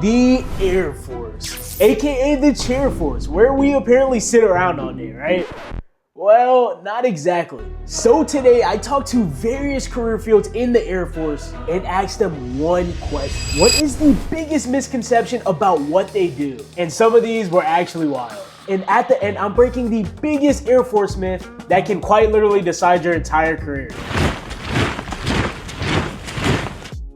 The Air Force, aka the Chair Force, where we apparently sit around all day, right? Well, not exactly. So today I talked to various career fields in the Air Force and asked them one question. What is the biggest misconception about what they do? And some of these were actually wild. And at the end, I'm breaking the biggest Air Force myth that can quite literally decide your entire career.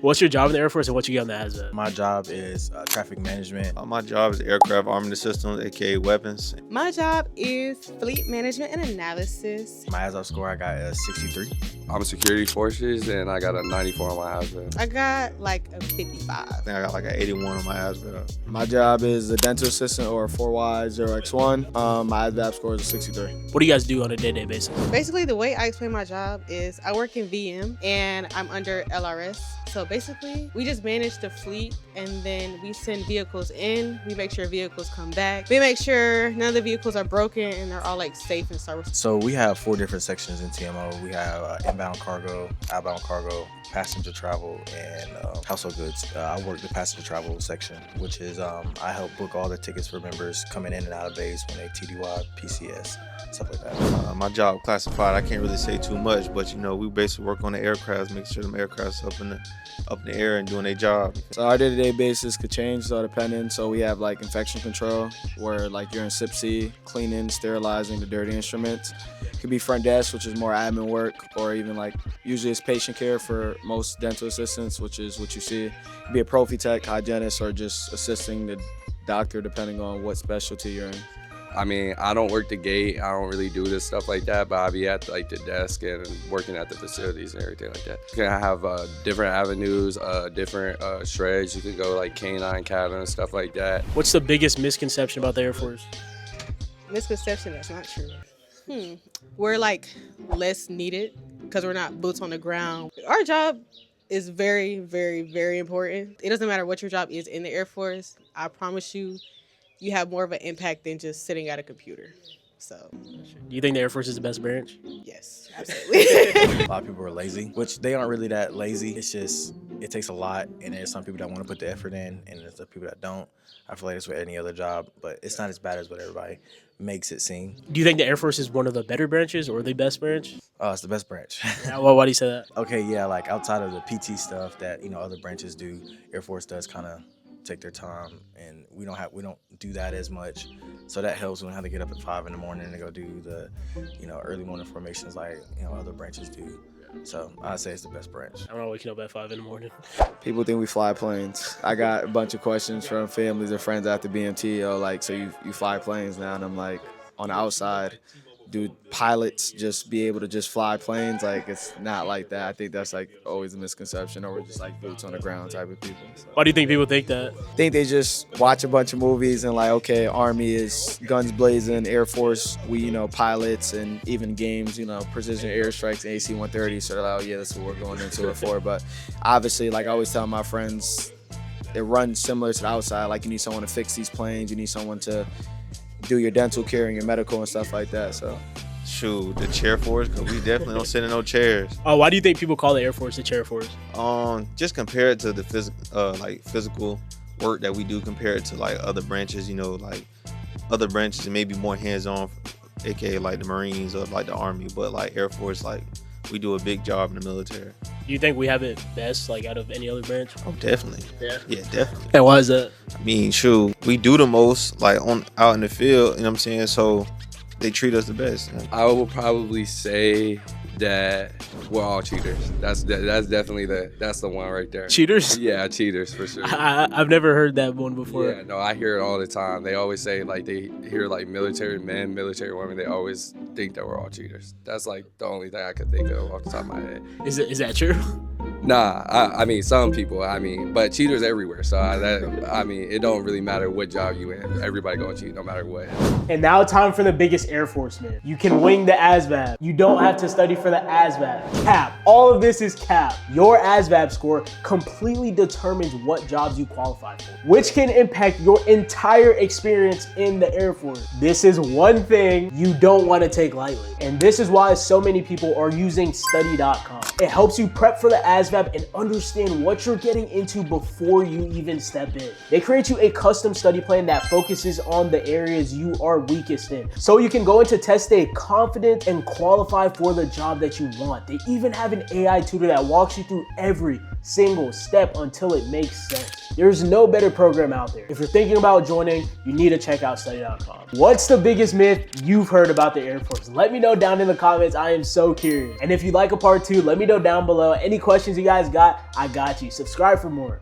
What's your job in the Air Force and what you get on the ASVAB? My job is traffic management. My job is aircraft armament systems, aka weapons. My job is fleet management and analysis. My ASVAB score, I got a 63. I'm security forces and I got a 94 on my ASVAB. I got like a 55. I think I got like an 81 on my ASVAB. My job is a dental assistant or a 4Y0X1. My ASVAB score is a 63. What do you guys do on a day-to-day basis? Basically, the way I explain my job is I work in VM and I'm under LRS. So basically, we just manage the fleet and then we send vehicles in. We make sure vehicles come back. We make sure none of the vehicles are broken and they're all like safe and serviceable. So we have 4 different sections in TMO. We have inbound cargo, outbound cargo, passenger travel, and household goods. I work the passenger travel section, which is I help book all the tickets for members coming in and out of base when they TDY, PCS, stuff like that. My job classified, I can't really say too much, but you know, we basically work on the aircrafts, make sure them aircrafts up in the air and doing their job. So our day-to-day basis could change, so depending. So we have like infection control, where like you're in SIP-C, cleaning, sterilizing the dirty instruments. It could be front desk, which is more admin work, or even like usually it's patient care for most dental assistants, which is what you see. It could be a prophy tech, hygienist, or just assisting the doctor depending on what specialty you're in. I mean, I don't work the gate. I don't really do this stuff like that, but I be at like the desk and working at the facilities and everything like that. You can have different avenues, different shreds. You can go like canine cabin and stuff like that. What's the biggest misconception about the Air Force? Misconception that's not true. We're like less needed because we're not boots on the ground. Our job is very, very, very important. It doesn't matter what your job is in the Air Force. I promise you, you have more of an impact than just sitting at a computer. So, Do you think the Air Force is the best branch? yes, absolutely. A lot of people are lazy, which they aren't really that lazy. It's just, it takes a lot, and there's some people that want to put the effort in, and there's the people that don't. I feel like it's with any other job, but it's not as bad as what everybody makes it seem. Do you think the Air Force is one of the better branches or the best branch? Oh, it's the best branch. Why do you say that? Okay, yeah, like outside of the PT stuff that, you know, other branches do, Air Force does kind of take their time, and we don't do that as much, so that helps. We don't have to get up at 5 in the morning to go do the, you know, early morning formations like, you know, other branches do. So I'd say it's the best branch. I'm not waking up at 5 in the morning. People think we fly planes. I got a bunch of questions from families and friends after BMT, like, so you fly planes now? And I'm like, on the outside, do pilots just be able to just fly planes? Like, it's not like that. I think that's like always a misconception, or we're just like boots on the ground type of people. So. Why do you think people think that? I think they just watch a bunch of movies and like, okay, Army is guns blazing, Air Force, we, you know, pilots, and even games, you know, precision airstrikes, AC-130. So they're like, oh yeah, that's what we're going into it for. But obviously, like I always tell my friends, it runs similar to the outside. Like, you need someone to fix these planes, you need someone to do your dental care and your medical and stuff like that. So Shoot, the chair force, because we definitely don't sit in no chairs. Why do you think people call the Air Force the Chair Force? Just compared to the physical work that we do, compared to like other branches, you know, like other branches may be more hands-on, aka like the Marines or like the Army, but like Air Force, like we do a big job in the military. Do you think we have it best, like out of any other branch? Oh, definitely. Yeah. Yeah, definitely. And why is that? I mean, shoot, we do the most like out in the field, you know what I'm saying? So they treat us the best. You know? I will probably say that we're all cheaters. That's definitely that's the one right there. Cheaters? Yeah, cheaters for sure. I've never heard that one before. Yeah, no, I hear it all the time. They always say, like, they hear like military men, military women, they always think that we're all cheaters. That's like the only thing I could think of off the top of my head. Is that true? Nah, I mean, some people, but cheaters everywhere. So it don't really matter what job you in. Everybody gonna cheat no matter what. And now time for the biggest Air Force myth. You can wing the ASVAB. You don't have to study for the ASVAB. Cap. All of this is cap. Your ASVAB score completely determines what jobs you qualify for, which can impact your entire experience in the Air Force. This is one thing you don't want to take lightly. And this is why so many people are using study.com. It helps you prep for the ASVAB step and understand what you're getting into before you even step in. They create you a custom study plan that focuses on the areas you are weakest in, so you can go into test day confident and qualified for the job that you want. They even have an AI tutor that walks you through every single step until it makes sense. There's no better program out there. If you're thinking about joining, you need to check out study.com. What's the biggest myth you've heard about the Air Force? Let me know down in the comments. I am so curious. And if you'd like a part 2, let me know down below. Any questions you guys got, I got you. Subscribe for more.